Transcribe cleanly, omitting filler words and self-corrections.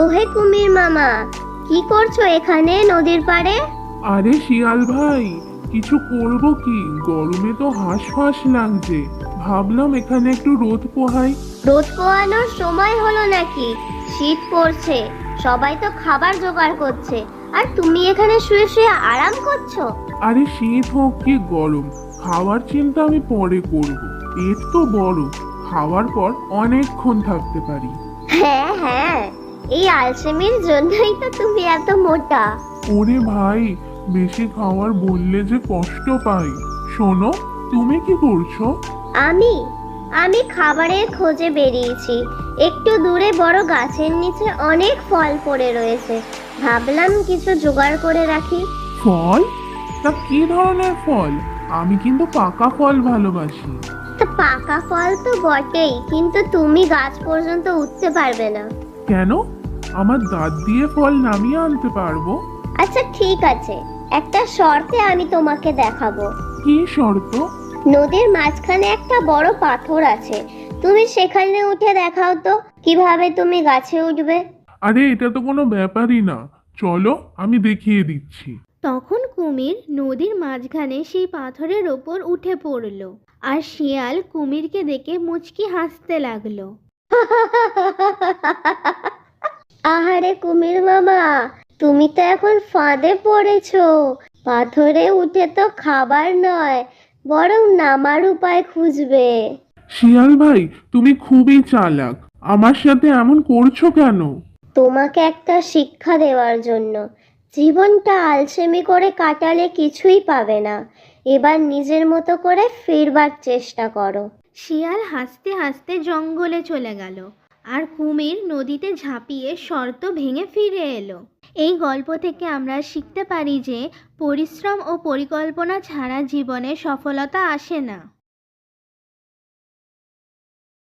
ওহে কুমির মামা, কি করছো এখানে নদীর পাড়ে? আরে শিয়াল ভাই, কিছু করব কি, গরমে তো হাঁসফাঁস লাগছে। ভাবলাম এখানে একটু রোদ পোহাই। রোদ পোহানোর সময় হলো নাকি? শীত পড়ছে, সবাই তো খাবার জোগাড় করছে, আর তুমি এখানে শুয়ে শুয়ে আরাম করছো। আরে শীত হোক কি গরম, খাওয়ার চিন্তা আমি পরে করব। পেট তো বড়, খাওয়ার পর অনেকক্ষণ থাকতে পারি। হ্যাঁ হ্যাঁ, এই আলসেমির জন্যই তো তুমি এত মোটা। ওরে ভাই, বেশি খাওয়ার বললে যে কষ্ট পাই। শোনো, তুমি কি করছো? আমি আমি খাবারের খোঁজে বেরিয়েছি। একটু দূরে বড় গাছের নিচে অনেক ফল পড়ে রয়েছে, ভাবলাম কিছু জোগাড় করে রাখি। ফল? তা কি ধরনের ফল? আমি কিন্তু পাকা ফল ভালোবাসি। তা পাকা ফল তো বটেই, কিন্তু তুমি গাছ পর্যন্ত উঠতে পারবে না। কেন? আমার দাঁত দিয়ে ফল নামিয়ে আনতে পারবো। আচ্ছা ঠিক আছে, একটা শর্তে আমি তোমাকে দেখাবো। কি শর্ত? নদীর মাঝখানে একটা বড় পাথর আছে, তুমি সেখানে উঠে দেখাও তো কিভাবে তুমি গাছে উঠবে। আরে এটা তো কোনো ব্যাপারই না, চলো আমি দেখিয়ে দিচ্ছি। তখন কুমির নদীর মাঝখানে সেই পাথরের ওপর উঠে পড়ল, আর শিয়াল কুমিরকে দেখে মুচকি হাসতে লাগলো। আহারে কুমির মামা, তুমি তো এখন ফাঁদে পড়েছো। পাথরে উঠে তো খাবার নয়, বরং নামার উপায় খুঁজবে। শিয়াল ভাই, তুমি খুবই চালাক। আমার সাথে এমন করছো কেন? তোমাকে একটা শিক্ষা দেওয়ার জন্য। জীবনটা আলসেমি করে কাটালে কিছুই পাবে না। এবার নিজের মতো করে ফিরবার চেষ্টা করো। শিয়াল হাসতে হাসতে জঙ্গলে চলে গেল, আর কুমির নদীতে ঝাঁপিয়ে শর্ত ভেঙে ফিরে এলো। এই গল্প থেকে আমরা শিখতে পারি যে পরিশ্রম ও পরিকল্পনা ছাড়া জীবনে সফলতা আসে না।